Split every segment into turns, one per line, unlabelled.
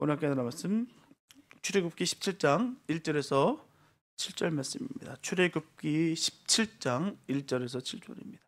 오늘 함께 나눌 말씀 출애굽기 17장 1절에서 7절 말씀입니다. 출애굽기 17장 1절에서 7절입니다.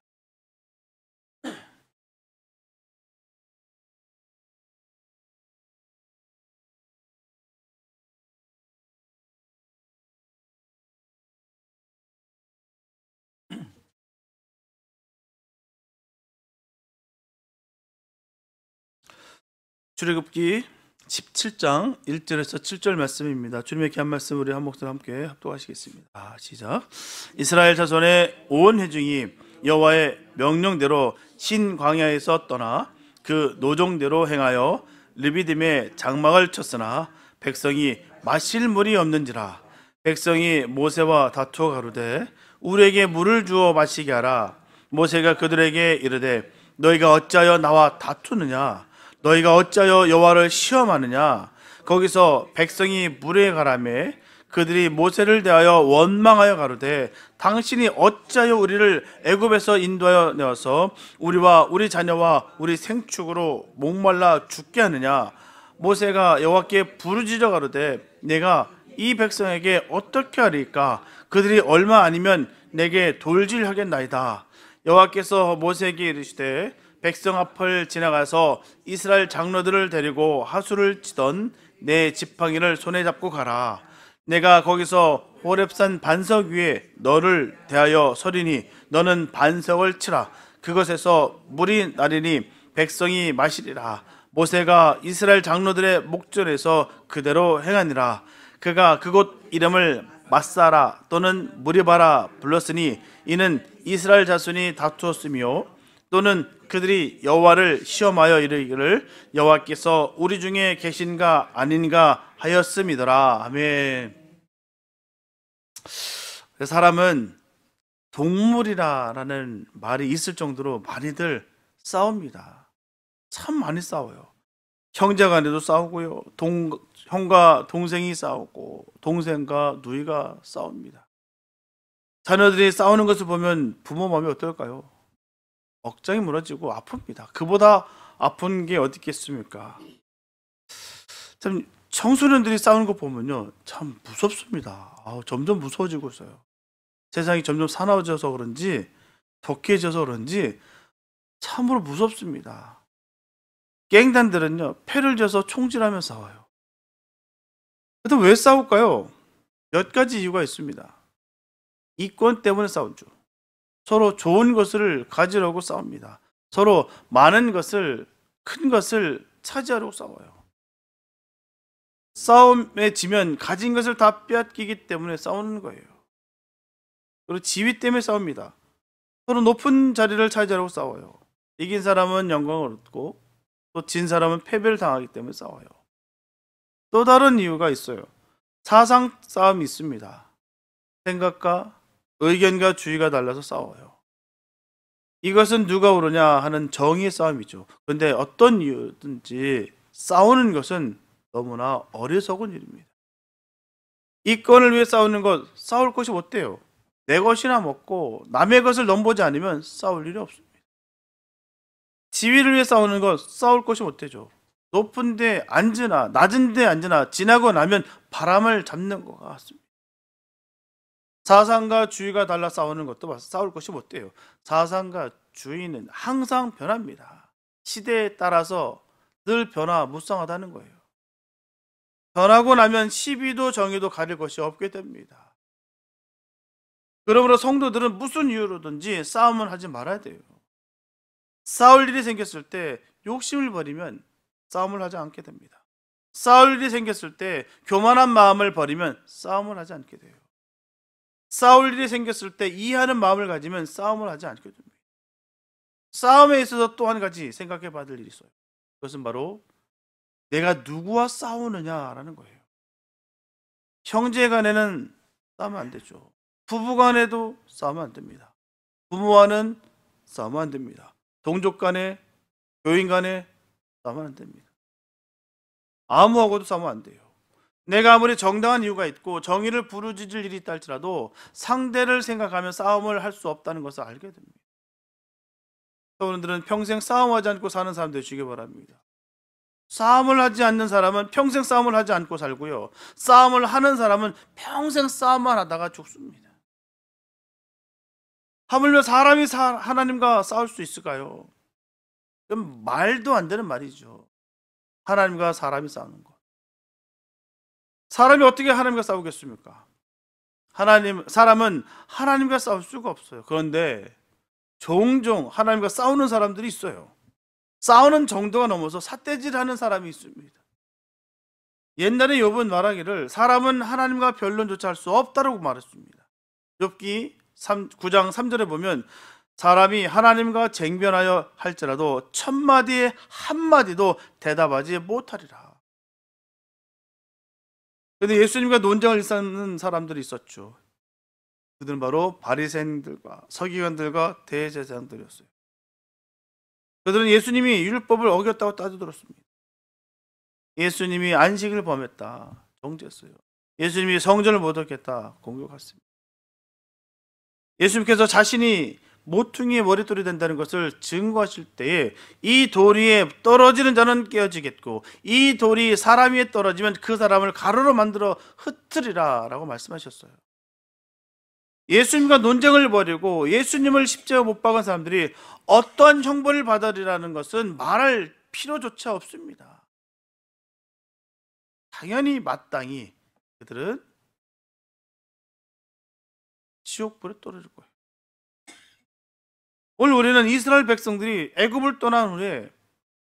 출애굽기 17장 1절에서 7절 말씀입니다. 주님의 귀한 말씀 우리 한 목소리 함께 합독하시겠습니다. 시작. 이스라엘 자손의 온 회중이 여호와의 명령대로 신 광야에서 떠나 그 노종대로 행하여 르비딤에 장막을 쳤으나 백성이 마실 물이 없는지라. 백성이 모세와 다투어 가로되 우리에게 물을 주어 마시게 하라. 모세가 그들에게 이르되 너희가 어찌하여 나와 다투느냐? 너희가 어찌하여 여호와를 시험하느냐? 거기서 백성이 물에 가라매 그들이 모세를 대하여 원망하여 가로되 당신이 어찌하여 우리를 애굽에서 인도하여 내어서 우리와 우리 자녀와 우리 생축으로 목말라 죽게 하느냐? 모세가 여호와께 부르짖어 가로되 내가 이 백성에게 어떻게 하리까? 그들이 얼마 아니면 내게 돌질하겠나이다. 여호와께서 모세에게 이르시되 백성 앞을 지나가서 이스라엘 장로들을 데리고 하수를 치던 내 지팡이를 손에 잡고 가라. 내가 거기서 호렙산 반석 위에 너를 대하여 서리니 너는 반석을 치라. 그것에서 물이 나리니 백성이 마시리라. 모세가 이스라엘 장로들의 목전에서 그대로 행하니라. 그가 그곳 이름을 마사라 또는 무리바라 불렀으니 이는 이스라엘 자손이 다투었으며 또는 그들이 여호와를 시험하여 이르기를 여호와께서 우리 중에 계신가 아닌가 하였음이더라. 아멘. 사람은 동물이라는 말이 있을 정도로 많이들 싸웁니다. 참 많이 싸워요. 형제간에도 싸우고요. 형과 동생이 싸우고 동생과 누이가 싸웁니다. 자녀들이 싸우는 것을 보면 부모 마음이 어떨까요? 억장이 무너지고 아픕니다. 그보다 아픈 게 어디 있겠습니까? 참 청소년들이 싸우는 거 보면요, 참 무섭습니다. 점점 무서워지고 있어요. 세상이 점점 사나워져서 그런지 독해져서 그런지 참으로 무섭습니다. 갱단들은요, 패를 져서 총질하며 싸워요. 근데 왜 싸울까요? 몇 가지 이유가 있습니다. 이권 때문에 싸우죠. 서로 좋은 것을 가지려고 싸웁니다. 서로 많은 것을, 큰 것을 차지하려고 싸워요. 싸움에 지면 가진 것을 다 빼앗기기 때문에 싸우는 거예요. 그리고 지위 때문에 싸웁니다. 서로 높은 자리를 차지하려고 싸워요. 이긴 사람은 영광을 얻고 또 진 사람은 패배를 당하기 때문에 싸워요. 또 다른 이유가 있어요. 사상 싸움이 있습니다. 생각과 의견과 주의가 달라서 싸워요. 이것은 누가 옳으냐 하는 정의의 싸움이죠. 그런데 어떤 이유든지 싸우는 것은 너무나 어리석은 일입니다. 이권을 위해 싸우는 것, 싸울 것이 못돼요. 내 것이나 먹고 남의 것을 넘보지 않으면 싸울 일이 없습니다. 지위를 위해 싸우는 것, 싸울 것이 못되죠. 높은 데 앉으나 낮은 데 앉으나 지나고 나면 바람을 잡는 것 같습니다. 사상과 주의가 달라 싸우는 것도 싸울 것이 못돼요. 사상과 주의는 항상 변합니다. 시대에 따라서 늘 변화무쌍하다는 거예요. 변하고 나면 시비도 정의도 가릴 것이 없게 됩니다. 그러므로 성도들은 무슨 이유로든지 싸움을 하지 말아야 돼요. 싸울 일이 생겼을 때 욕심을 버리면 싸움을 하지 않게 됩니다. 싸울 일이 생겼을 때 교만한 마음을 버리면 싸움을 하지 않게 돼요. 싸울 일이 생겼을 때 이해하는 마음을 가지면 싸움을 하지 않게 됩니다. 싸움에 있어서 또 한 가지 생각해 받을 일이 있어요. 그것은 바로 내가 누구와 싸우느냐라는 거예요. 형제 간에는 싸우면 안 되죠. 부부 간에도 싸우면 안 됩니다. 부모와는 싸우면 안 됩니다. 동족 간에, 교인 간에 싸우면 안 됩니다. 아무하고도 싸우면 안 돼요. 내가 아무리 정당한 이유가 있고 정의를 부르짖을 일이 있다 할지라도 상대를 생각하며 싸움을 할 수 없다는 것을 알게 됩니다. 여러분들은 평생 싸움하지 않고 사는 사람 되시기 바랍니다. 싸움을 하지 않는 사람은 평생 싸움을 하지 않고 살고요. 싸움을 하는 사람은 평생 싸움만 하다가 죽습니다. 하물며 사람이 하나님과 싸울 수 있을까요? 그럼 말도 안 되는 말이죠. 하나님과 사람이 싸우는 것. 사람이 어떻게 하나님과 싸우겠습니까? 사람은 하나님과 싸울 수가 없어요. 그런데 종종 하나님과 싸우는 사람들이 있어요. 싸우는 정도가 넘어서 삿대질하는 사람이 있습니다. 옛날에 욥은 말하기를 사람은 하나님과 변론조차 할 수 없다라고 말했습니다. 욥기 9장 3절에 보면 사람이 하나님과 쟁변하여 할지라도 1000마디에 한마디도 대답하지 못하리라. 그런데 예수님과 논쟁을 일삼는 사람들이 있었죠. 그들은 바로 바리새인들과 서기관들과 대제사장들이었어요. 그들은 예수님이 율법을 어겼다고 따져들었습니다. 예수님이 안식을 범했다, 정죄했어요. 예수님이 성전을 못 얻겠다, 공격했습니다. 예수님께서 자신이 모퉁이의 머릿돌이 된다는 것을 증거하실 때에 이 돌 위에 떨어지는 자는 깨어지겠고 이 돌이 사람 위에 떨어지면 그 사람을 가루로 만들어 흩으리라 라고 말씀하셨어요. 예수님과 논쟁을 벌이고 예수님을 십자가 못 박은 사람들이 어떠한 형벌을 받으리라는 것은 말할 필요조차 없습니다. 당연히 마땅히 그들은 지옥불에 떨어질 거예요. 오늘 우리는 이스라엘 백성들이 애굽을 떠난 후에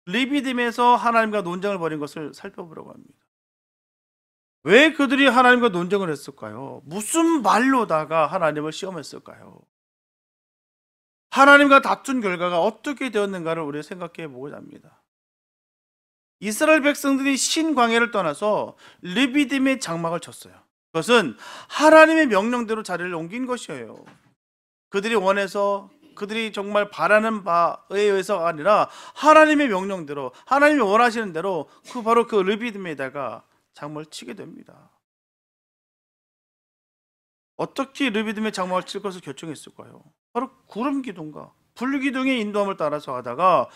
르비딤에서 하나님과 논쟁을 벌인 것을 살펴보려고 합니다. 왜 그들이 하나님과 논쟁을 했을까요? 무슨 말로다가 하나님을 시험했을까요? 하나님과 다툰 결과가 어떻게 되었는가를 우리가 생각해 보고자 합니다. 이스라엘 백성들이 신광야를 떠나서 르비딤의 장막을 쳤어요. 그것은 하나님의 명령대로 자리를 옮긴 것이에요. 그들이 원해서 그들이 정말 바라는 바에 의해서가 아니라 하나님의 명령대로 하나님이 원하시는 대로 바로 그 르비딤에다가 장막을 치게 됩니다. 어떻게 르비딤의 장막을 칠 것을 결정했을까요? 바로 구름 기둥과 불 기둥의 인도함을 따라서 하다가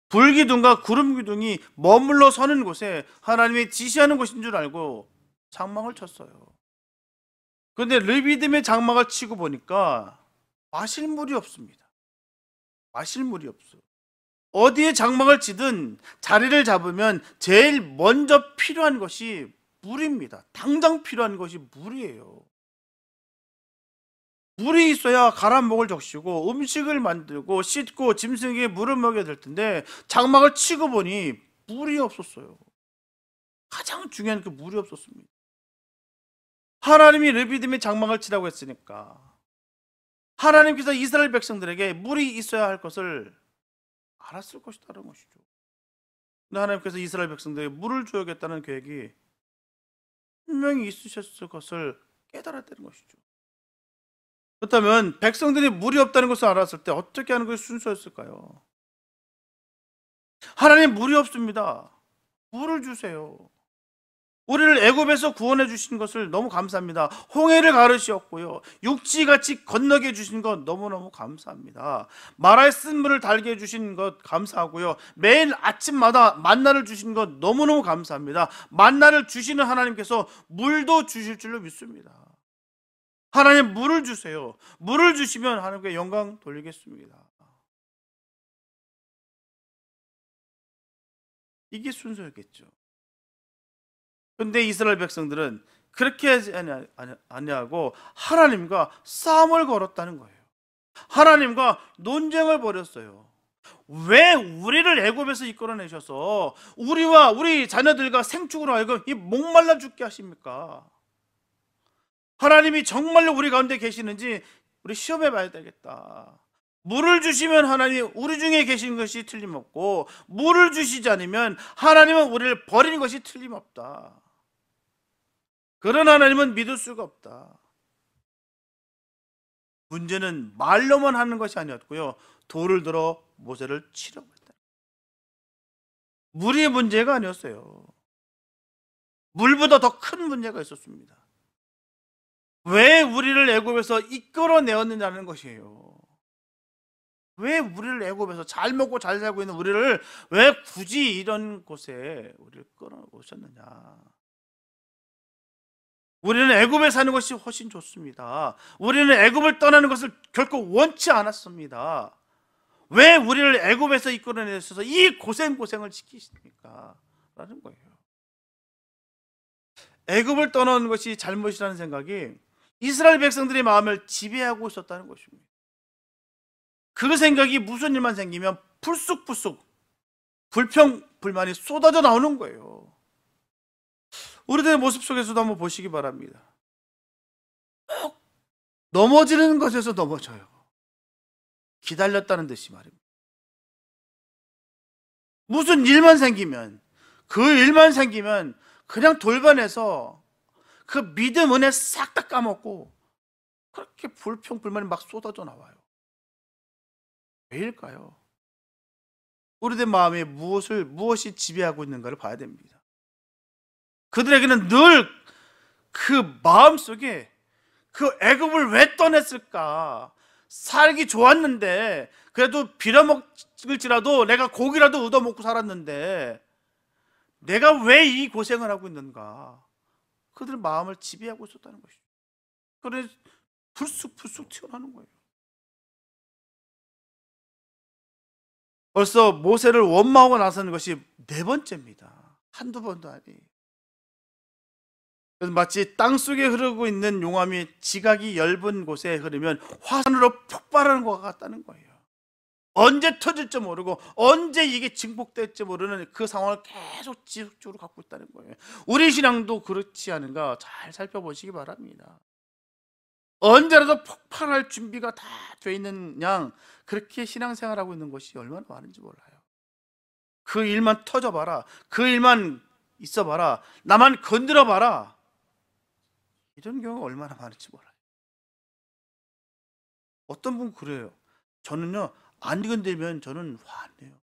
불 기둥과 구름 기둥이 머물러 서는 곳에 하나님이 지시하는 곳인 줄 알고 장막을 쳤어요. 그런데 르비딤의 장막을 치고 보니까 마실 물이 없습니다. 마실 물이 없어요. 어디에 장막을 치든 자리를 잡으면 제일 먼저 필요한 것이 물입니다. 당장 필요한 것이 물이에요. 물이 있어야 가란 목을 적시고 음식을 만들고 씻고 짐승에게 물을 먹여야 될 텐데 장막을 치고 보니 물이 없었어요. 가장 중요한 그 물이 없었습니다. 하나님이 르비딤의 장막을 치라고 했으니까 하나님께서 이스라엘 백성들에게 물이 있어야 할 것을 알았을 것이다라는 것이죠. 근데 하나님께서 이스라엘 백성들에게 물을 줘야겠다는 계획이 분명히 있으셨을 것을 깨달았다는 것이죠. 그렇다면 백성들이 물이 없다는 것을 알았을 때 어떻게 하는 것이 순서였을까요? 하나님 물이 없습니다. 물을 주세요. 우리를 애굽에서 구원해 주신 것을 너무 감사합니다. 홍해를 가르셨고요. 육지같이 건너게 해주신 것 너무너무 감사합니다. 마라에 쓴 물을 달게 해주신 것 감사하고요. 매일 아침마다 만나를 주신 것 너무너무 감사합니다. 만나를 주시는 하나님께서 물도 주실 줄로 믿습니다. 하나님 물을 주세요. 물을 주시면 하나님께 영광 돌리겠습니다. 이게 순서였겠죠. 그런데 이스라엘 백성들은 그렇게 하지 아니하고 하나님과 싸움을 걸었다는 거예요. 하나님과 논쟁을 벌였어요. 왜 우리를 애굽에서 이끌어내셔서 우리와 우리 자녀들과 생축으로 하여금 이 목말라 죽게 하십니까? 하나님이 정말로 우리 가운데 계시는지 우리 시험해 봐야 되겠다. 물을 주시면 하나님이 우리 중에 계신 것이 틀림없고 물을 주시지 않으면 하나님은 우리를 버리는 것이 틀림없다. 그런 하나님은 믿을 수가 없다. 문제는 말로만 하는 것이 아니었고요. 돌을 들어 모세를 치려고 했다. 물이 문제가 아니었어요. 물보다 더 큰 문제가 있었습니다. 왜 우리를 애굽에서 이끌어내었느냐는 것이에요. 왜 우리를 애굽에서 잘 먹고 잘 살고 있는 우리를 왜 굳이 이런 곳에 우리를 끌어오셨느냐. 우리는 애굽에 사는 것이 훨씬 좋습니다. 우리는 애굽을 떠나는 것을 결코 원치 않았습니다. 왜 우리를 애굽에서 이끌어내셔서 이 고생을 시키십니까? 라는 거예요. 애굽을 떠나는 것이 잘못이라는 생각이 이스라엘 백성들의 마음을 지배하고 있었다는 것입니다. 그 생각이 무슨 일만 생기면 불쑥불쑥 불평불만이 쏟아져 나오는 거예요. 우리들의 모습 속에서도 한번 보시기 바랍니다. 꼭 넘어지는 것에서 넘어져요. 기다렸다는 듯이 말입니다. 무슨 일만 생기면, 그 일만 생기면 그냥 돌변해서 그 믿음 은혜 싹 다 까먹고 그렇게 불평불만이 막 쏟아져 나와요. 왜일까요? 우리들 마음에 무엇이 지배하고 있는가를 봐야 됩니다. 그들에게는 늘 그 마음속에 그 애굽을 왜 떠냈을까? 살기 좋았는데, 그래도 빌어먹을지라도 내가 고기라도 얻어먹고 살았는데 내가 왜 이 고생을 하고 있는가? 그들 마음을 지배하고 있었다는 것이죠. 그래서 불쑥불쑥 튀어나오는 거예요. 벌써 모세를 원망하고 나서는 것이 4번째입니다. 한두 번도 아니에요. 그래서 마치 땅속에 흐르고 있는 용암이 지각이 엷은 곳에 흐르면 화산으로 폭발하는 것 같다는 거예요. 언제 터질지 모르고 언제 이게 증폭될지 모르는 그 상황을 계속 지속적으로 갖고 있다는 거예요. 우리 신앙도 그렇지 않은가 잘 살펴보시기 바랍니다. 언제라도 폭발할 준비가 다 돼 있는 양, 그렇게 신앙생활하고 있는 것이 얼마나 많은지 몰라요. 그 일만 터져봐라, 그 일만 있어봐라, 나만 건드려봐라, 이런 경우가 얼마나 많은지 몰라요. 어떤 분 그래요. 저는요, 안 건들면 저는 화 안 내요.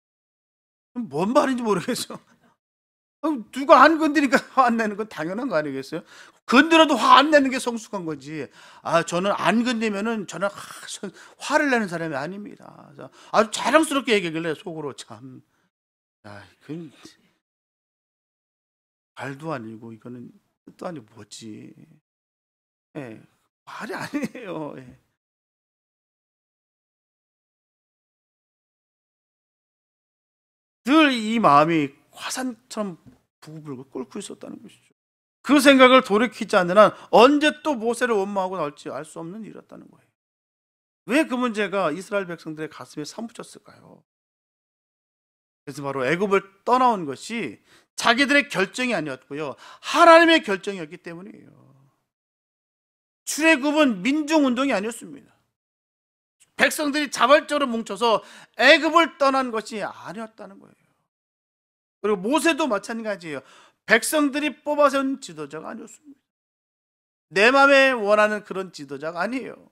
뭔 말인지 모르겠어요. 누가 안 건드리니까 화 안 내는 건 당연한 거 아니겠어요? 건드려도 화 안 내는 게 성숙한 거지. 저는 안 건드리면은 저는 화를 내는 사람이 아닙니다. 아주 자랑스럽게 얘기하길래 속으로 참, 그 말도 아니고 이거는 뜻도 아니고 뭐지? 예, 말이 아니에요. 예. 늘 이 마음이 화산처럼 부글부글 끓고 있었다는 것이죠. 그 생각을 돌이키지 않는 한 언제 또 모세를 원망하고 나올지 알 수 없는 일이었다는 거예요. 왜 그 문제가 이스라엘 백성들의 가슴에 사무쳤을까요? 그래서 바로 애굽을 떠나온 것이 자기들의 결정이 아니었고요, 하나님의 결정이었기 때문이에요. 출애굽은 민중운동이 아니었습니다. 백성들이 자발적으로 뭉쳐서 애굽을 떠난 것이 아니었다는 거예요. 그리고 모세도 마찬가지예요. 백성들이 뽑아선 지도자가 아니었습니다. 내 마음에 원하는 그런 지도자가 아니에요.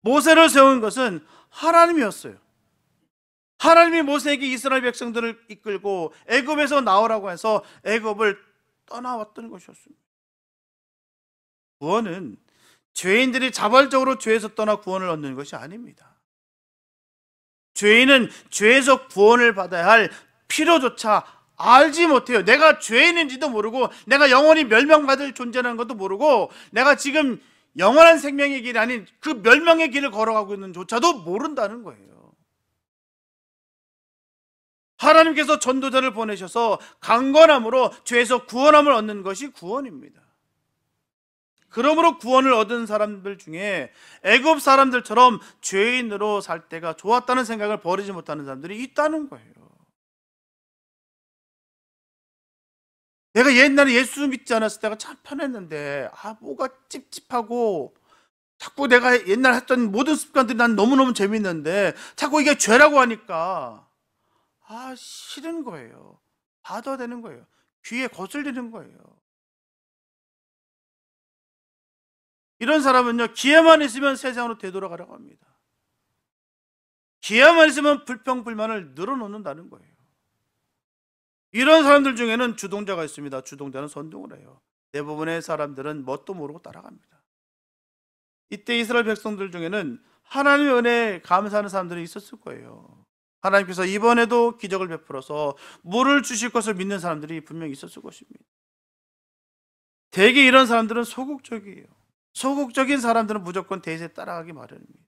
모세를 세운 것은 하나님이었어요. 하나님이 모세에게 이스라엘 백성들을 이끌고 애굽에서 나오라고 해서 애굽을 떠나왔던 것이었습니다. 구원은 죄인들이 자발적으로 죄에서 떠나 구원을 얻는 것이 아닙니다. 죄인은 죄에서 구원을 받아야 할 필요조차 알지 못해요. 내가 죄인인지도 모르고, 내가 영원히 멸망받을 존재라는 것도 모르고, 내가 지금 영원한 생명의 길이 아닌 그 멸망의 길을 걸어가고 있는 조차도 모른다는 거예요. 하나님께서 전도자를 보내셔서 강건함으로 죄에서 구원함을 얻는 것이 구원입니다. 그러므로 구원을 얻은 사람들 중에 애굽 사람들처럼 죄인으로 살 때가 좋았다는 생각을 버리지 못하는 사람들이 있다는 거예요. 내가 옛날에 예수 믿지 않았을 때가 참 편했는데, 뭐가 찝찝하고, 자꾸 내가 옛날 했던 모든 습관들이 난 너무너무 재밌는데 자꾸 이게 죄라고 하니까 싫은 거예요. 받아야 되는 거예요. 귀에 거슬리는 거예요. 이런 사람은요, 기회만 있으면 세상으로 되돌아가려고 합니다. 기회만 있으면 불평불만을 늘어놓는다는 거예요. 이런 사람들 중에는 주동자가 있습니다. 주동자는 선동을 해요. 대부분의 사람들은 뭣도 모르고 따라갑니다. 이때 이스라엘 백성들 중에는 하나님의 은혜에 감사하는 사람들이 있었을 거예요. 하나님께서 이번에도 기적을 베풀어서 물을 주실 것을 믿는 사람들이 분명히 있었을 것입니다. 대개 이런 사람들은 소극적이에요. 소극적인 사람들은 무조건 대세에 따라가기 마련입니다.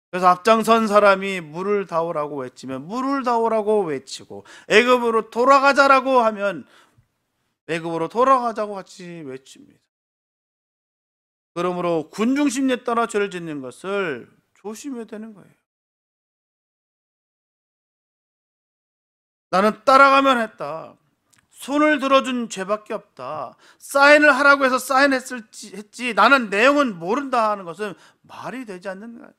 그래서 앞장선 사람이 물을 다오라고 외치면 물을 다오라고 외치고, 애굽으로 돌아가자라고 하면 애굽으로 돌아가자고 같이 외칩니다. 그러므로 군중심리에 따라 죄를 짓는 것을 조심해야 되는 거예요. 나는 따라가면 했다, 손을 들어준 죄밖에 없다, 사인을 하라고 해서 했지 나는 내용은 모른다 하는 것은 말이 되지 않는 거예요.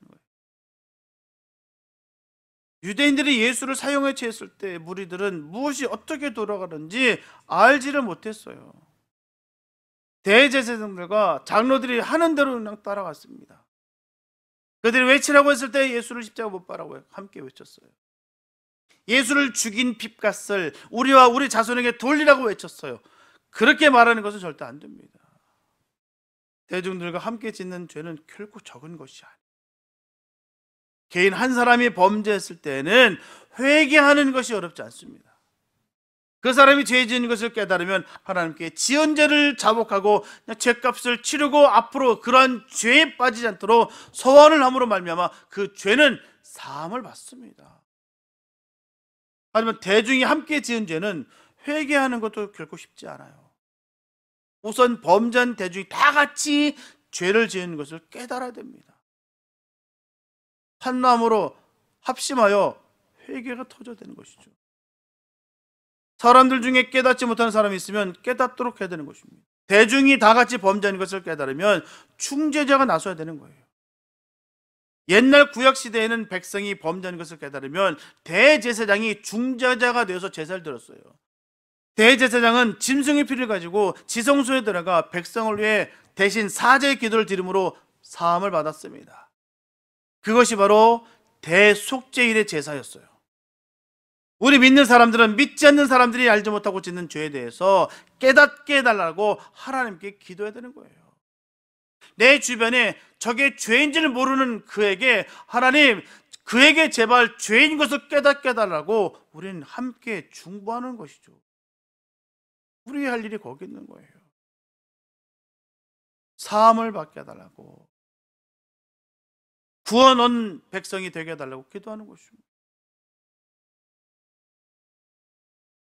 유대인들이 예수를 사형에 처했을 때 무리들은 무엇이 어떻게 돌아가는지 알지를 못했어요. 대제사장들과 장로들이 하는 대로 그냥 따라갔습니다. 그들이 외치라고 했을 때 예수를 십자가 못 박으라고 함께 외쳤어요. 예수를 죽인 핏값을 우리와 우리 자손에게 돌리라고 외쳤어요. 그렇게 말하는 것은 절대 안 됩니다. 대중들과 함께 짓는 죄는 결코 적은 것이 아니에요. 개인 한 사람이 범죄했을 때는 회개하는 것이 어렵지 않습니다. 그 사람이 죄 지은 것을 깨달으면 하나님께 지은 죄를 자복하고 죄값을 치르고 앞으로 그러한 죄에 빠지지 않도록 소원을 함으로 말미암아 그 죄는 사함을 받습니다. 하지만 대중이 함께 지은 죄는 회개하는 것도 결코 쉽지 않아요. 우선 범죄한 대중이 다 같이 죄를 지은 것을 깨달아야 됩니다. 한 마음으로 합심하여 회개가 터져야 되는 것이죠. 사람들 중에 깨닫지 못하는 사람이 있으면 깨닫도록 해야 되는 것입니다. 대중이 다 같이 범죄하는 것을 깨달으면 중재자가 나서야 되는 거예요. 옛날 구약시대에는 백성이 범죄하는 것을 깨달으면 대제사장이 중재자가 되어서 제사를 드렸어요. 대제사장은 짐승의 피를 가지고 지성소에 들어가 백성을 위해 대신 사죄의 기도를 드림으로 사함을 받았습니다. 그것이 바로 대속죄일의 제사였어요. 우리 믿는 사람들은 믿지 않는 사람들이 알지 못하고 짓는 죄에 대해서 깨닫게 해달라고 하나님께 기도해야 되는 거예요. 내 주변에 저게 죄인지를 모르는 그에게 하나님, 그에게 제발 죄인 것을 깨닫게 해달라고 우리는 함께 중보하는 것이죠. 우리가 할 일이 거기 있는 거예요. 사함을 받게 해달라고, 구원 얻은 백성이 되게 해달라고 기도하는 것입니다.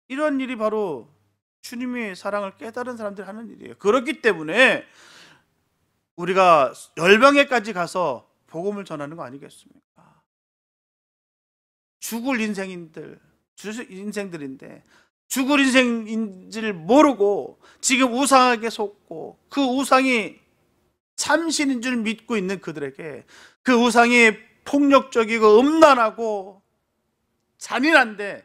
이런 일이 바로 주님의 사랑을 깨달은 사람들이 하는 일이에요. 그렇기 때문에 우리가 열방에까지 가서 복음을 전하는 거 아니겠습니까? 죽을 인생들인데 죽을 인생인지를 모르고 지금 우상에게 속고 그 우상이 참신인 줄 믿고 있는 그들에게 그 우상이 폭력적이고 음란하고 잔인한데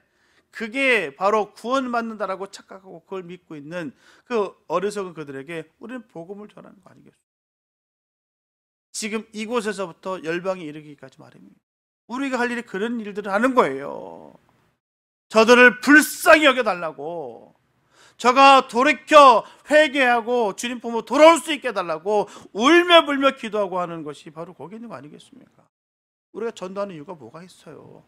그게 바로 구원받는다라고 착각하고 그걸 믿고 있는 그 어리석은 그들에게 우리는 복음을 전하는 거 아니겠습니까? 지금 이곳에서부터 열방에 이르기까지 말입니다. 우리가 할 일이 그런 일들을 하는 거예요. 저들을 불쌍히 여겨달라고, 저가 돌이켜 회개하고 주님 품으로 돌아올 수 있게 해달라고 울며 불며 기도하고 하는 것이 바로 거기 있는 거 아니겠습니까? 우리가 전도하는 이유가 뭐가 있어요?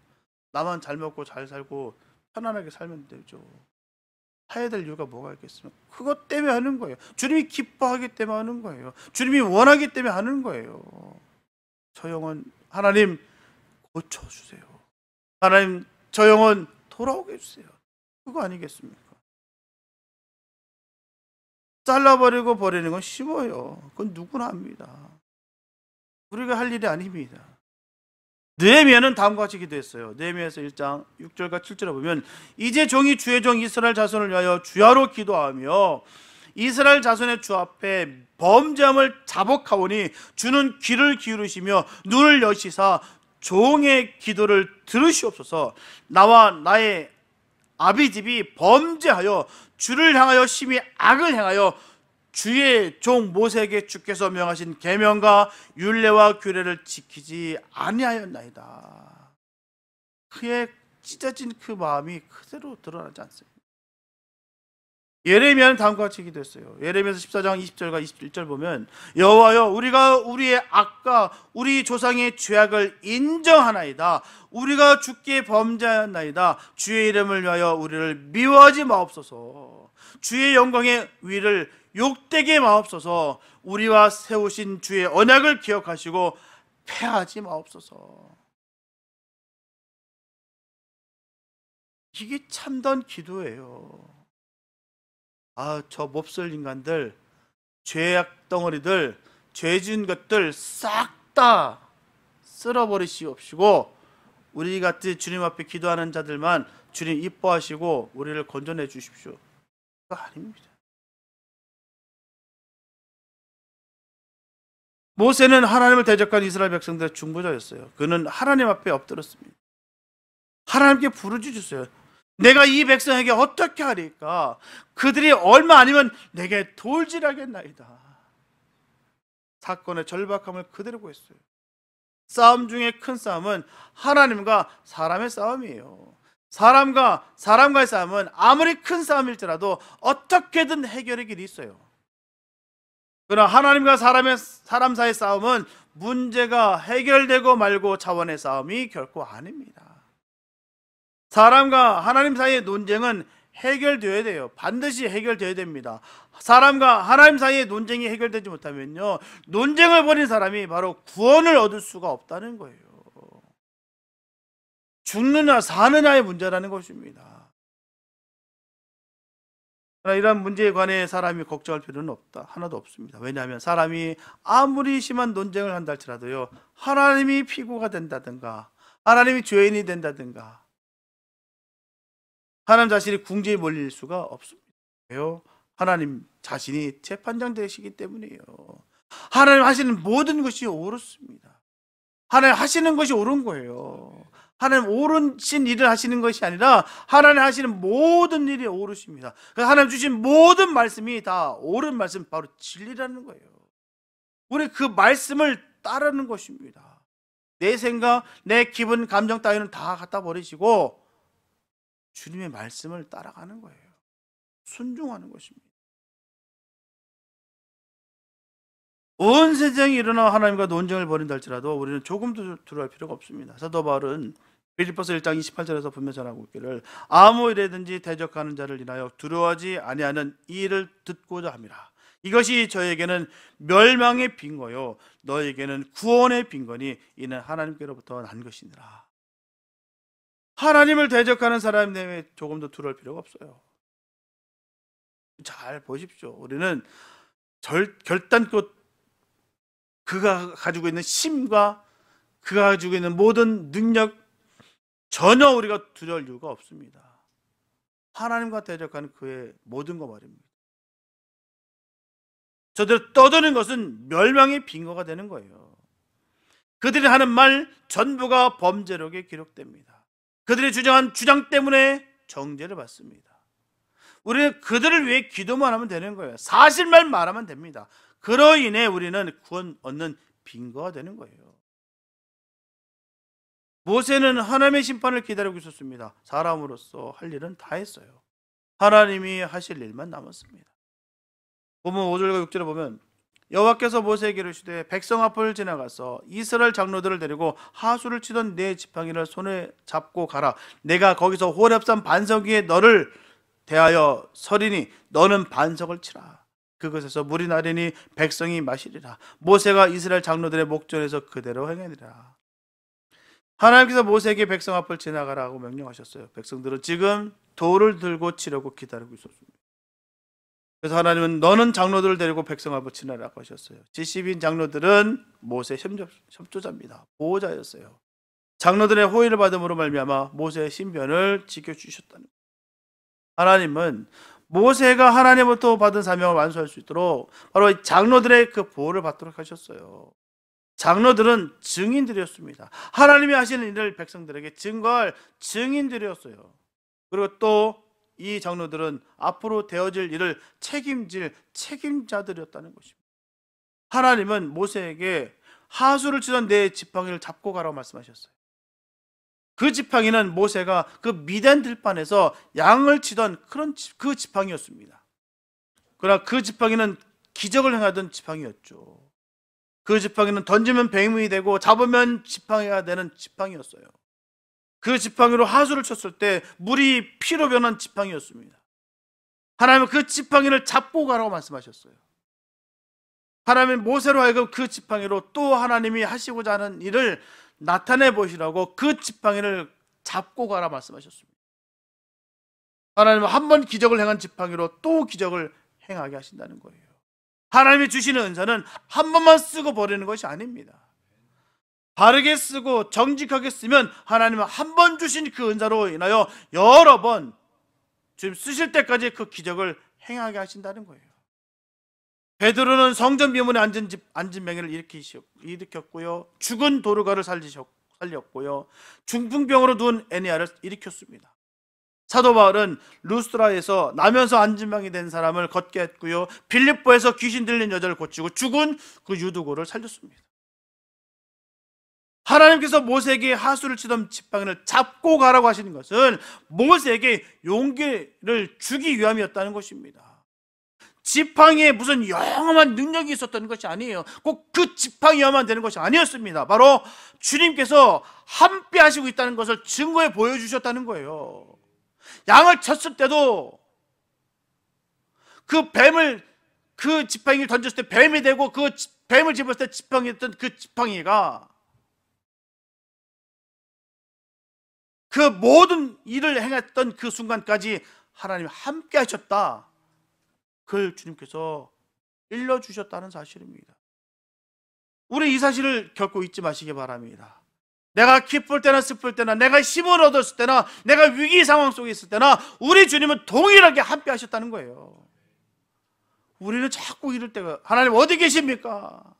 나만 잘 먹고 잘 살고 편안하게 살면 되죠. 해야 될 이유가 뭐가 있겠습니까? 그것 때문에 하는 거예요. 주님이 기뻐하기 때문에 하는 거예요. 주님이 원하기 때문에 하는 거예요. 저 영혼 하나님 고쳐주세요. 하나님 저 영혼 돌아오게 해주세요. 그거 아니겠습니까? 잘라버리고 버리는 건 쉬워요. 그건 누구나 합니다. 우리가 할 일이 아닙니다. 느헤미야는 다음과 같이 기도했어요. 느헤미야서 1장 6절과 7절에 보면 이제 종이 주의 종 이스라엘 자손을 위하여 주야로 기도하며 이스라엘 자손의 주 앞에 범죄함을 자복하오니 주는 귀를 기울이시며 눈을 여시사 종의 기도를 들으시옵소서. 나와 나의 아비집이 범죄하여 주를 향하여 심히 악을 행하여 주의 종 모세에게 주께서 명하신 계명과 율례와 규례를 지키지 아니하였나이다. 그의 찢어진 그 마음이 그대로 드러나지 않습니다. 예레미야는 다음과 같이 기도했어요. 예레미야서 14장 20절과 21절 보면 여호와여 우리가 우리의 악과 우리 조상의 죄악을 인정하나이다. 우리가 주께 범죄하였나이다. 주의 이름을 위하여 우리를 미워하지 마옵소서. 주의 영광의 위를 욕되게 마옵소서. 우리와 세우신 주의 언약을 기억하시고 패하지 마옵소서. 이게 참된 기도예요. 저 몹쓸 인간들, 죄악 덩어리들, 죄 지은 것들 싹 다 쓸어버리시옵시고 우리 같이 주님 앞에 기도하는 자들만 주님 이뻐하시고 우리를 건져내 주십시오. 그거 아닙니다. 모세는 하나님을 대적한 이스라엘 백성들의 중보자였어요. 그는 하나님 앞에 엎드렸습니다. 하나님께 부르짖었어요. 내가 이 백성에게 어떻게 하리까? 그들이 얼마 아니면 내게 돌질하겠나이다. 사건의 절박함을 그대로 보였어요. 싸움 중에 큰 싸움은 하나님과 사람의 싸움이에요. 사람과 사람과의 싸움은 아무리 큰 싸움일지라도 어떻게든 해결의 길이 있어요. 그러나 하나님과 사람 사이의 싸움은 문제가 해결되고 말고 차원의 싸움이 결코 아닙니다. 사람과 하나님 사이의 논쟁은 해결되어야 돼요. 반드시 해결되어야 됩니다. 사람과 하나님 사이의 논쟁이 해결되지 못하면요, 논쟁을 벌인 사람이 바로 구원을 얻을 수가 없다는 거예요. 죽느냐 사느냐의 문제라는 것입니다. 그러나 이러한 문제에 관해 사람이 걱정할 필요는 없다. 하나도 없습니다. 왜냐하면 사람이 아무리 심한 논쟁을 한다 할지라도요, 하나님이 피고가 된다든가 하나님이 죄인이 된다든가 하나님 자신이 궁지에 몰릴 수가 없습니다. 왜요? 하나님 자신이 재판장 되시기 때문이에요. 하나님 하시는 모든 것이 옳습니다. 하나님 하시는 것이 옳은 거예요. 하나님 옳으신 일을 하시는 것이 아니라 하나님 하시는 모든 일이 옳으십니다. 그래서 하나님 주신 모든 말씀이 다 옳은 말씀, 바로 진리라는 거예요. 우리 그 말씀을 따르는 것입니다. 내 생각, 내 기분, 감정 따위는 다 갖다 버리시고 주님의 말씀을 따라가는 거예요. 순종하는 것입니다. 온 세상이 일어나 하나님과 논쟁을 벌인다 할지라도 우리는 조금도 두려워할 필요가 없습니다. 사도 바울은 빌립보서 1장 28절에서 분명히 전하고 있기를 아무 일에든지 대적하는 자를 인하여 두려워하지 아니하는 이 일을 듣고자 함이라. 이것이 저에게는 멸망의 빈거요 너에게는 구원의 빈거니 이는 하나님께로부터 난 것이니라. 하나님을 대적하는 사람 내에 조금도 두려울 필요가 없어요. 잘 보십시오. 우리는 결단코 그가 가지고 있는 힘과 그가 가지고 있는 모든 능력 전혀 우리가 두려울 이유가 없습니다. 하나님과 대적하는 그의 모든 것 말입니다. 저들 떠드는 것은 멸망의 빈거가 되는 거예요. 그들이 하는 말 전부가 범죄록에 기록됩니다. 그들이 주장한 주장 때문에 정죄를 받습니다. 우리는 그들을 위해 기도만 하면 되는 거예요. 사실만 말하면 됩니다. 그로 인해 우리는 구원 얻는 빈거가 되는 거예요. 모세는 하나님의 심판을 기다리고 있었습니다. 사람으로서 할 일은 다 했어요. 하나님이 하실 일만 남았습니다. 보면 5절과 6절을 보면 여호와께서 모세에게 이르시되 백성 앞을 지나가서 이스라엘 장로들을 데리고 하수를 치던 네 지팡이를 손에 잡고 가라. 내가 거기서 호렙산 반석 위에 너를 대하여 서리니 너는 반석을 치라. 그것에서 물이 나리니 백성이 마시리라. 모세가 이스라엘 장로들의 목전에서 그대로 행하니라. 하나님께서 모세에게 백성 앞을 지나가라고 명령하셨어요. 백성들은 지금 돌을 들고 치려고 기다리고 있었습니다. 그래서 하나님은 너는 장로들을 데리고 백성 앞을 지나라고 하셨어요. 지시빈 장로들은 모세의 협조자입니다. 보호자였어요. 장로들의 호의를 받음으로 말미암아 모세의 신변을 지켜주셨다는 거예요. 하나님은 모세가 하나님부터 받은 사명을 완수할 수 있도록 바로 장로들의 그 보호를 받도록 하셨어요. 장로들은 증인들이었습니다. 하나님이 하시는 일을 백성들에게 증거할 증인들이었어요. 그리고 또 이 장로들은 앞으로 되어질 일을 책임질 책임자들이었다는 것입니다. 하나님은 모세에게 하수를 치던 네 지팡이를 잡고 가라고 말씀하셨어요. 그 지팡이는 모세가 그 미디안 들판에서 양을 치던 그런 그 지팡이였습니다. 그러나 그 지팡이는 기적을 행하던 지팡이였죠. 그 지팡이는 던지면 뱀이 되고 잡으면 지팡이가 되는 지팡이였어요. 그 지팡이로 하수를 쳤을 때 물이 피로 변한 지팡이였습니다. 하나님은 그 지팡이를 잡고 가라고 말씀하셨어요. 하나님은 모세로 하여금 그 지팡이로 또 하나님이 하시고자 하는 일을 나타내 보시라고 그 지팡이를 잡고 가라 말씀하셨습니다. 하나님은 한 번 기적을 행한 지팡이로 또 기적을 행하게 하신다는 거예요. 하나님이 주시는 은사는 한 번만 쓰고 버리는 것이 아닙니다. 바르게 쓰고 정직하게 쓰면 하나님은 한 번 주신 그 은사로 인하여 여러 번 지금 쓰실 때까지 그 기적을 행하게 하신다는 거예요. 베드로는 성전 비문에 앉은 맹인을 일으켰고요, 죽은 도르가를 살렸고요, 중풍병으로 누운 애니아를 일으켰습니다. 사도 바울은 루스트라에서 나면서 앉은 맹이 된 사람을 걷게 했고요, 빌립보에서 귀신 들린 여자를 고치고 죽은 그 유두고를 살렸습니다. 하나님께서 모세에게 하수를 치던 지팡이를 잡고 가라고 하시는 것은 모세에게 용기를 주기 위함이었다는 것입니다. 지팡이에 무슨 영험한 능력이 있었던 것이 아니에요. 꼭 그 지팡이여만 되는 것이 아니었습니다. 바로 주님께서 함께 하시고 있다는 것을 증거해 보여주셨다는 거예요. 양을 쳤을 때도 그 지팡이를 던졌을 때 뱀이 되고, 그 뱀을 집었을 때 지팡이였던 그 지팡이가 그 모든 일을 행했던 그 순간까지 하나님이 함께 하셨다, 그걸 주님께서 일러주셨다는 사실입니다. 우리 이 사실을 결코 잊지 마시기 바랍니다. 내가 기쁠 때나 슬플 때나, 내가 힘을 얻었을 때나, 내가 위기 상황 속에 있을 때나 우리 주님은 동일하게 함께 하셨다는 거예요. 우리는 자꾸 이럴 때가, 하나님 어디 계십니까?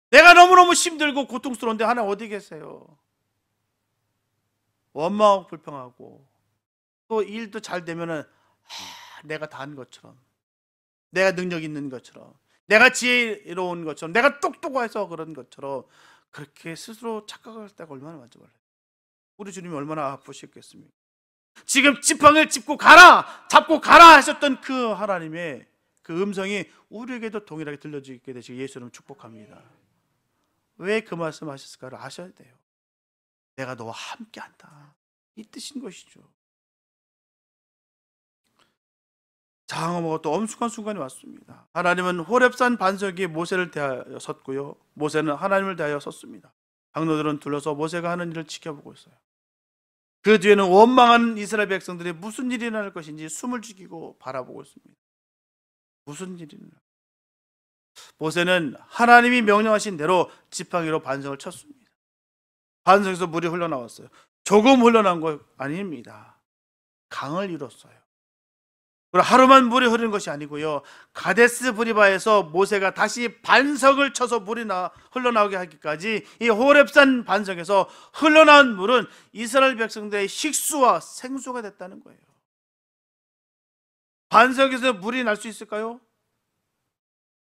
내가 너무너무 힘들고 고통스러운데 하나님 어디 계세요? 원망하고 불평하고, 또 일도 잘 되면은 내가 다 한 것처럼, 내가 능력 있는 것처럼, 내가 지혜로운 것처럼, 내가 똑똑해서 그런 것처럼 그렇게 스스로 착각할 때가 얼마나 많죠. 우리 주님이 얼마나 아프셨겠습니까? 지금 지팡이를 잡고 가라 하셨던 그 하나님의 그 음성이 우리에게도 동일하게 들려지게 되시길 예수님 축복합니다. 왜 그 말씀 하셨을까를 아셔야 돼요. 내가 너와 함께 한다, 이 뜻인 것이죠. 장엄하고 또 엄숙한 순간이 왔습니다. 하나님은 호렙산 반석이 모세를 대하여 섰고요, 모세는 하나님을 대하여 섰습니다. 장로들은 둘러서 모세가 하는 일을 지켜보고 있어요. 그 뒤에는 원망한 이스라엘 백성들이 무슨 일이 날 것인지 숨을 죽이고 바라보고 있습니다. 무슨 일이 날? 모세는 하나님이 명령하신 대로 지팡이로 반석을 쳤습니다. 반석에서 물이 흘러나왔어요. 조금 흘러난 것 아닙니다. 강을 이뤘어요. 그리고 하루만 물이 흐르는 것이 아니고요, 가데스 브리바에서 모세가 다시 반석을 쳐서 물이 흘러나오게 하기까지 이 호렙산 반석에서 흘러나온 물은 이스라엘 백성들의 식수와 생수가 됐다는 거예요. 반석에서 물이 날 수 있을까요?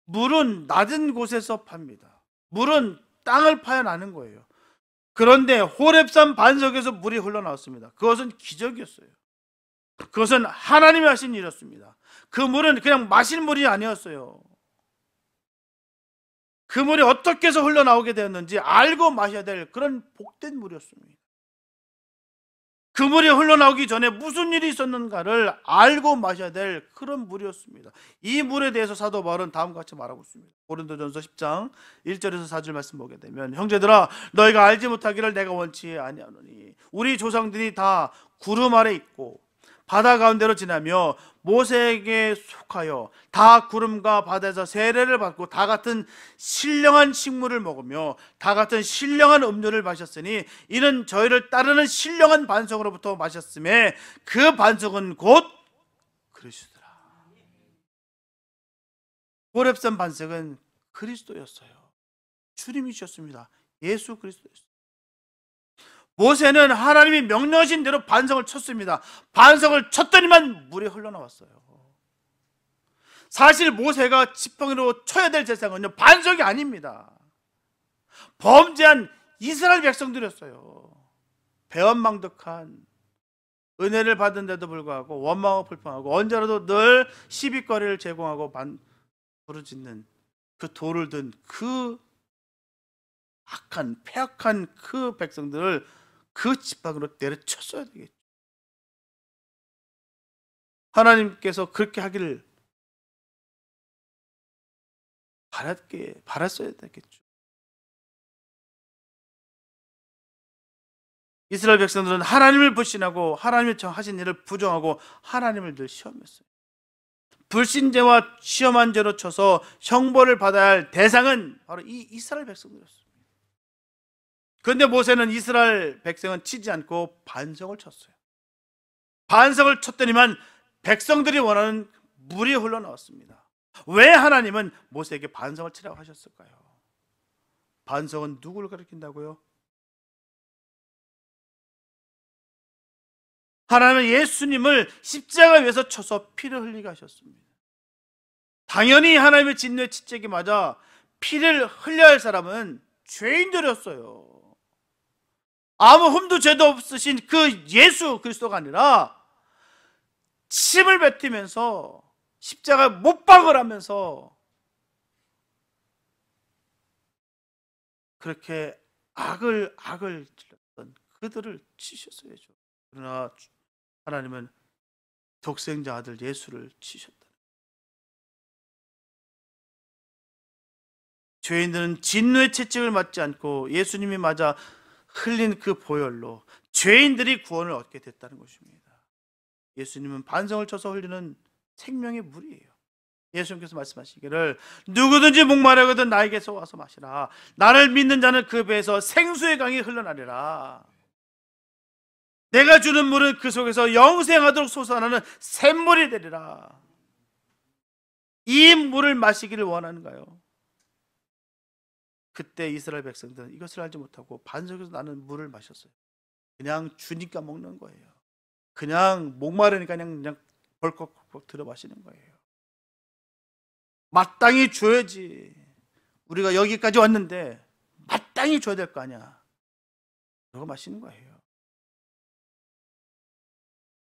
물은 낮은 곳에서 팝니다. 물은 땅을 파야 나는 거예요. 그런데 호렙산 반석에서 물이 흘러나왔습니다. 그것은 기적이었어요. 그것은 하나님이 하신 일이었습니다. 그 물은 그냥 마실 물이 아니었어요. 그 물이 어떻게 해서 흘러나오게 되었는지 알고 마셔야 될 그런 복된 물이었습니다. 그 물이 흘러나오기 전에 무슨 일이 있었는가를 알고 마셔야 될 그런 물이었습니다. 이 물에 대해서 사도 바울은 다음과 같이 말하고 있습니다. 고린도전서 10장 1절에서 4절 말씀 보게 되면, 형제들아 너희가 알지 못하기를 내가 원치 아니하노니 우리 조상들이 다 구름 아래 있고 바다 가운데로 지나며 모세에게 속하여 다 구름과 바다에서 세례를 받고 다 같은 신령한 식물을 먹으며 다 같은 신령한 음료를 마셨으니 이는 저희를 따르는 신령한 반석으로부터 마셨음에 그 반석은 곧 그리스도라. 호렙산 반석은 그리스도였어요. 주님이셨습니다. 예수 그리스도였어요. 모세는 하나님이 명령하신 대로 반석을 쳤습니다. 반석을 쳤더니만 물이 흘러나왔어요. 사실 모세가 지팡이로 쳐야 될 대상은요, 반석이 아닙니다. 범죄한 이스라엘 백성들이었어요. 배은망덕한 은혜를 받은데도 불구하고 원망하고 불평하고 언제라도 늘 시비거리를 제공하고 부르짖는 그 돌을 든 그 악한 패악한 그 백성들을 그 지팡이로 내려쳤어야 되겠죠. 하나님께서 그렇게 하기를 바랐어야 되겠죠. 이스라엘 백성들은 하나님을 불신하고 하나님이 하신 일을 부정하고 하나님을 늘 시험했어요. 불신죄와 시험한 죄로 쳐서 형벌을 받아야 할 대상은 바로 이 이스라엘 백성들이었습니다. 그런데 모세는 이스라엘 백성은 치지 않고 반석을 쳤어요. 반석을 쳤더니만 백성들이 원하는 물이 흘러나왔습니다. 왜 하나님은 모세에게 반석을 치라고 하셨을까요? 반석은 누구를 가리킨다고요? 하나님은 예수님을 십자가 위에서 쳐서 피를 흘리게 하셨습니다. 당연히 하나님의 진노의 치책이 맞아 피를 흘려야 할 사람은 죄인들이었어요. 아무 흠도 죄도 없으신 그 예수 그리스도가 아니라 침을 뱉으면서 십자가에 못 박을 하면서 그렇게 악을 질렀던 그들을 치셨어야죠. 그러나 하나님은 독생자 아들 예수를 치셨다. 죄인들은 진노의 채찍을 맞지 않고 예수님이 맞아 흘린 그 보혈로 죄인들이 구원을 얻게 됐다는 것입니다. 예수님은 반성을 쳐서 흘리는 생명의 물이에요. 예수님께서 말씀하시기를 누구든지 목마르거든 나에게서 와서 마시라. 나를 믿는 자는 그 배에서 생수의 강이 흘러나리라. 내가 주는 물은 그 속에서 영생하도록 솟아나는 샘물이 되리라. 이 물을 마시기를 원하는가요? 그때 이스라엘 백성들은 이것을 알지 못하고 반석에서 나는 물을 마셨어요. 그냥 주니까 먹는 거예요. 그냥 목마르니까 그냥 벌컥벌컥 들어 마시는 거예요. 마땅히 줘야지. 우리가 여기까지 왔는데 마땅히 줘야 될 거 아니야. 그러고 마시는 거예요.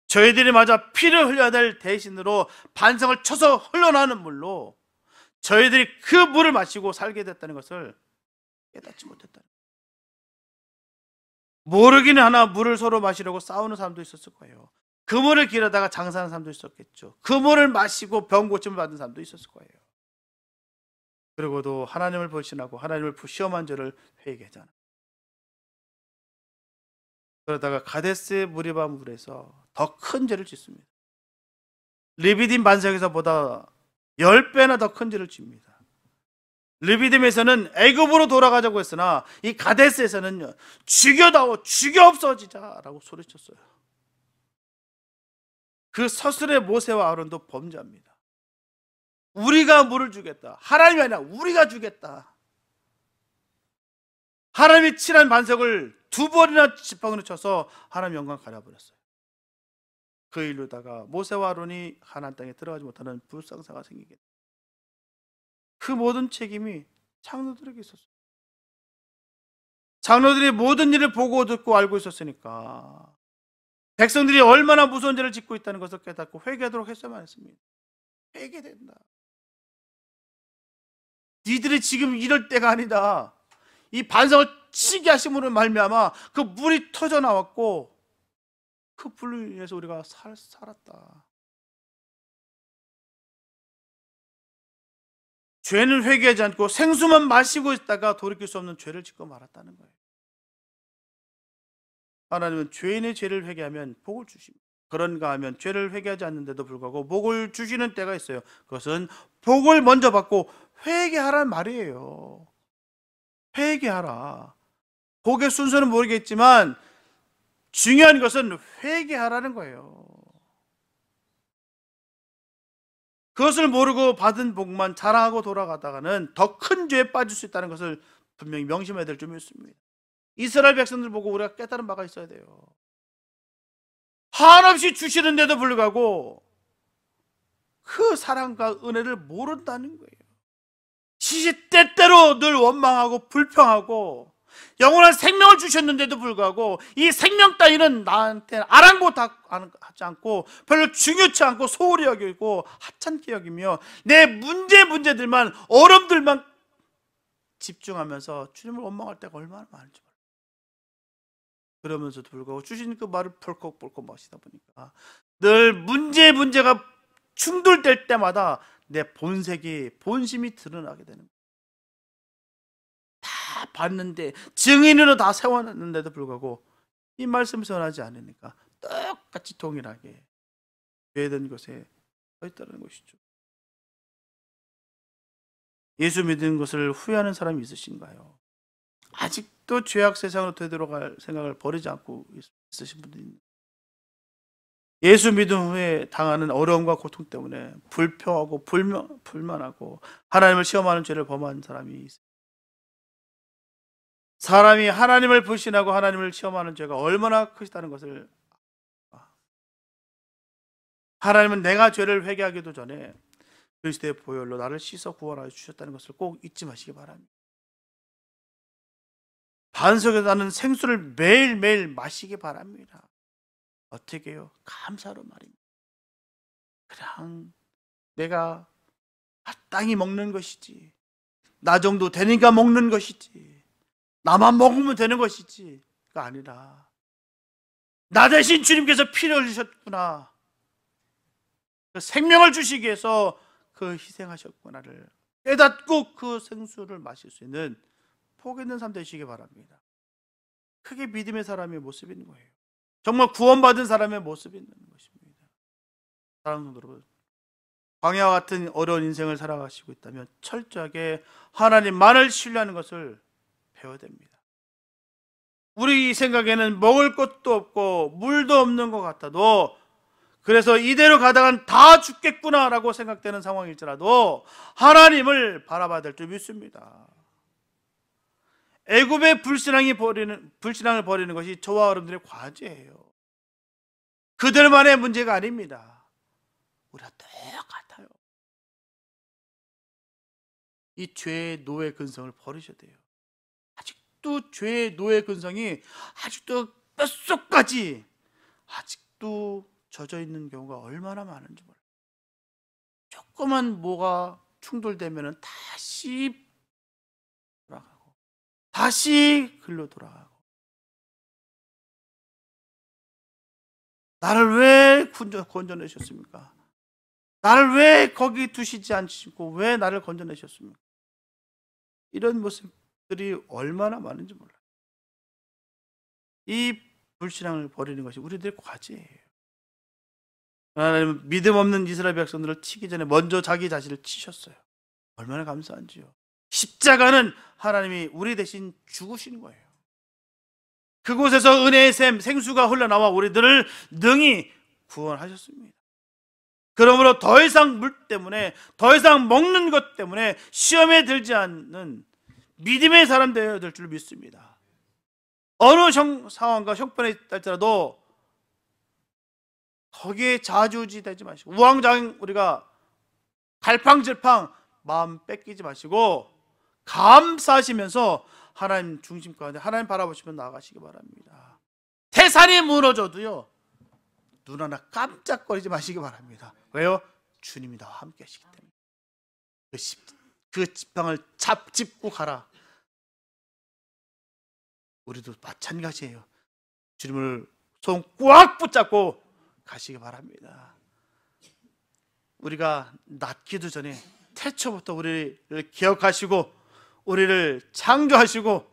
저희들이 맞아 피를 흘려야 될 대신으로 반성을 쳐서 흘러나오는 물로 저희들이 그 물을 마시고 살게 됐다는 것을 깨닫지 못했다. 모르기는 하나 물을 서로 마시려고 싸우는 사람도 있었을 거예요. 그 물을 기르다가 장사하는 사람도 있었겠죠. 그 물을 마시고 병 고침을 받은 사람도 있었을 거예요. 그리고도 하나님을 불신하고 하나님을 시험한 죄를 회개하잖아. 그러다가 가데스의 무리바 물에서 더 큰 죄를 짓습니다. 르비딤 반석에서보다 10배나 더 큰 죄를 짓니다. 르비딤에서는 애굽으로 돌아가자고 했으나 이 가데스에서는 죽여다오, 죽여 없어지자라고 소리쳤어요. 그 서술의 모세와 아론도 범죄합니다. 우리가 물을 주겠다. 하나님이 아니라 우리가 주겠다. 하나님이 칠한 반석을 2번이나 지팡이로 쳐서 하나님 영광 가려버렸어요. 그 일로다가 모세와 아론이 가나안 땅에 들어가지 못하는 불상사가 생기게 됩니다. 그 모든 책임이 장로들에게 있었어요. 장로들이 모든 일을 보고 듣고 알고 있었으니까 백성들이 얼마나 무서운 죄를 짓고 있다는 것을 깨닫고 회개하도록 했어야만 했습니다. 회개된다. 니들이 지금 이럴 때가 아니다. 이 반석을 치게 하심으로 말미암아 그 물이 터져 나왔고 그 불로 인해서 우리가 살았다. 죄는 회개하지 않고 생수만 마시고 있다가 돌이킬 수 없는 죄를 짓고 말았다는 거예요. 하나님은 죄인의 죄를 회개하면 복을 주십니다. 그런가 하면 죄를 회개하지 않는데도 불구하고 복을 주시는 때가 있어요. 그것은 복을 먼저 받고 회개하라는 말이에요. 회개하라. 복의 순서는 모르겠지만 중요한 것은 회개하라는 거예요. 그것을 모르고 받은 복만 자랑하고 돌아가다가는 더 큰 죄에 빠질 수 있다는 것을 분명히 명심해야 될 점이 있습니다. 이스라엘 백성들 보고 우리가 깨달은 바가 있어야 돼요. 한없이 주시는데도 불구하고 그 사랑과 은혜를 모른다는 거예요. 시시때때로 늘 원망하고 불평하고 영원한 생명을 주셨는데도 불구하고 이 생명 따위는 나한테 아랑곳하지 않고 별로 중요치 않고 소홀히 여기고 하찮게 여기며 내 문제들만 어려움들만 집중하면서 주님을 원망할 때가 얼마나 많은지 몰라요. 그러면서도 불구하고 주신 그 말을 펄컥펄컥 마시다 보니까 늘 문제가 충돌될 때마다 내 본심이 드러나게 되는 거예요. 다 봤는데 증인으로 다 세워놨는데도 불구하고 이 말씀을 전하지 않으니까 똑같이 동일하게 죄된 것에 서 있다는 것이죠. 예수 믿는 것을 후회하는 사람이 있으신가요? 아직도 죄악 세상으로 되돌아갈 생각을 버리지 않고 있으신 분들이 있는, 예수 믿음 후에 당하는 어려움과 고통 때문에 불평하고 불만하고 하나님을 시험하는 죄를 범한 사람이 있습니다. 사람이 하나님을 불신하고 하나님을 시험하는 죄가 얼마나 크시다는 것을, 하나님은 내가 죄를 회개하기도 전에 그리스도의 보혈로 나를 씻어 구원하여 주셨다는 것을 꼭 잊지 마시기 바랍니다. 반석에 나는 생수를 매일매일 마시기 바랍니다. 어떻게 해요? 감사로 말입니다. 그냥 내가 마땅히 먹는 것이지, 나 정도 되니까 먹는 것이지, 나만 먹으면 되는 것이지가 아니라 나 대신 주님께서 피를 흘리셨구나, 생명을 주시기 위해서 그 희생하셨구나를 깨닫고 그 생수를 마실 수 있는 복 있는 삶 되시기 바랍니다. 그게 믿음의 사람의 모습인 거예요. 정말 구원받은 사람의 모습이 있는 것입니다. 사랑하는 성도 여러분, 광야와 같은 어려운 인생을 살아가시고 있다면 철저하게 하나님만을 신뢰하는 것을 배워야 됩니다. 우리 생각에는 먹을 것도 없고 물도 없는 것 같아도, 그래서 이대로 가다간 다 죽겠구나라고 생각되는 상황일지라도 하나님을 바라봐야 될 줄 믿습니다. 애굽의 불신앙을 버리는 것이 저와 여러분들의 과제예요. 그들만의 문제가 아닙니다. 우리가 똑같아요. 이 죄의 노예 근성을 버리셔야 돼요. 아직도 죄의 노예 근성이 아직도 뼛속까지 아직도 젖어 있는 경우가 얼마나 많은지 몰라요. 조그만 뭐가 충돌되면 다시 돌아가고 다시 글로 돌아가고, 나를 왜 건져내셨습니까? 나를 왜 거기 두시지 않으시고 왜 나를 건져내셨습니까? 이런 모습들이 얼마나 많은지 몰라요. 이 불신앙을 버리는 것이 우리들의 과제예요. 하나님은 믿음 없는 이스라엘 백성들을 치기 전에 먼저 자기 자신을 치셨어요. 얼마나 감사한지요. 십자가는 하나님이 우리 대신 죽으시는 거예요. 그곳에서 은혜의 샘, 생수가 흘러나와 우리들을 능히 구원하셨습니다. 그러므로 더 이상 물 때문에, 더 이상 먹는 것 때문에 시험에 들지 않는 믿음의 사람 되어야 될 줄 믿습니다. 어느 상황과 형편에 있달지라도 거기에 좌지우지되지 마시고, 우왕좌왕 우리가 갈팡질팡 마음 뺏기지 마시고 감사하시면서 하나님 중심 가운데 하나님 바라보시며 나아가시기 바랍니다. 태산이 무너져도요, 눈 하나 깜짝거리지 마시기 바랍니다. 왜요? 주님이 나와 함께 하시기 때문에. 그 지팡을 짚고 가라. 우리도 마찬가지예요. 주님을 손 꽉 붙잡고 가시기 바랍니다. 우리가 낳기도 전에 태초부터 우리를 기억하시고 우리를 창조하시고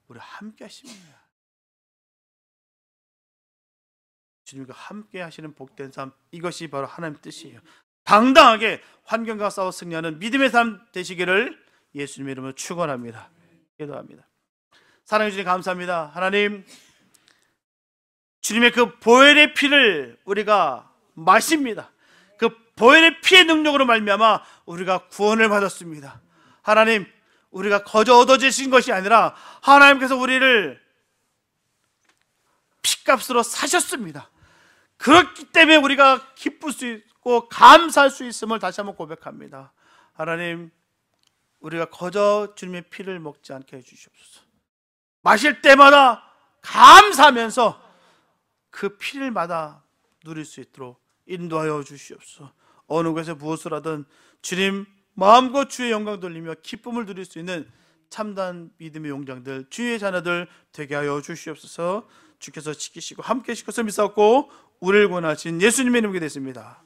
우리와 함께 하십니다. 주님과 함께 하시는 복된 삶, 이것이 바로 하나님의 뜻이에요. 당당하게 환경과 싸워 승리하는 믿음의 삶 되시기를 예수님의 이름으로 축원합니다. 기도합니다. 사랑해 주님 감사합니다. 하나님, 주님의 그 보혈의 피를 우리가 마십니다. 그 보혈의 피의 능력으로 말미암아 우리가 구원을 받았습니다. 하나님, 우리가 거저 얻어지신 것이 아니라 하나님께서 우리를 피값으로 사셨습니다. 그렇기 때문에 우리가 기쁠 수 있고 감사할 수 있음을 다시 한번 고백합니다. 하나님, 우리가 거저 주님의 피를 먹지 않게 해주시옵소서. 마실 때마다 감사하면서 그 필일마다 누릴 수 있도록 인도하여 주시옵소서. 어느 곳에서 무엇을 하든 주님 마음과 주의 영광 돌리며 기쁨을 누릴 수 있는 참단 믿음의 용장들, 주의 자녀들 되게 하여 주시옵소서. 주께서 지키시고 함께 하시고서 믿사옵고 우리를 구원하신 예수님의 이름으로 기도했습니다.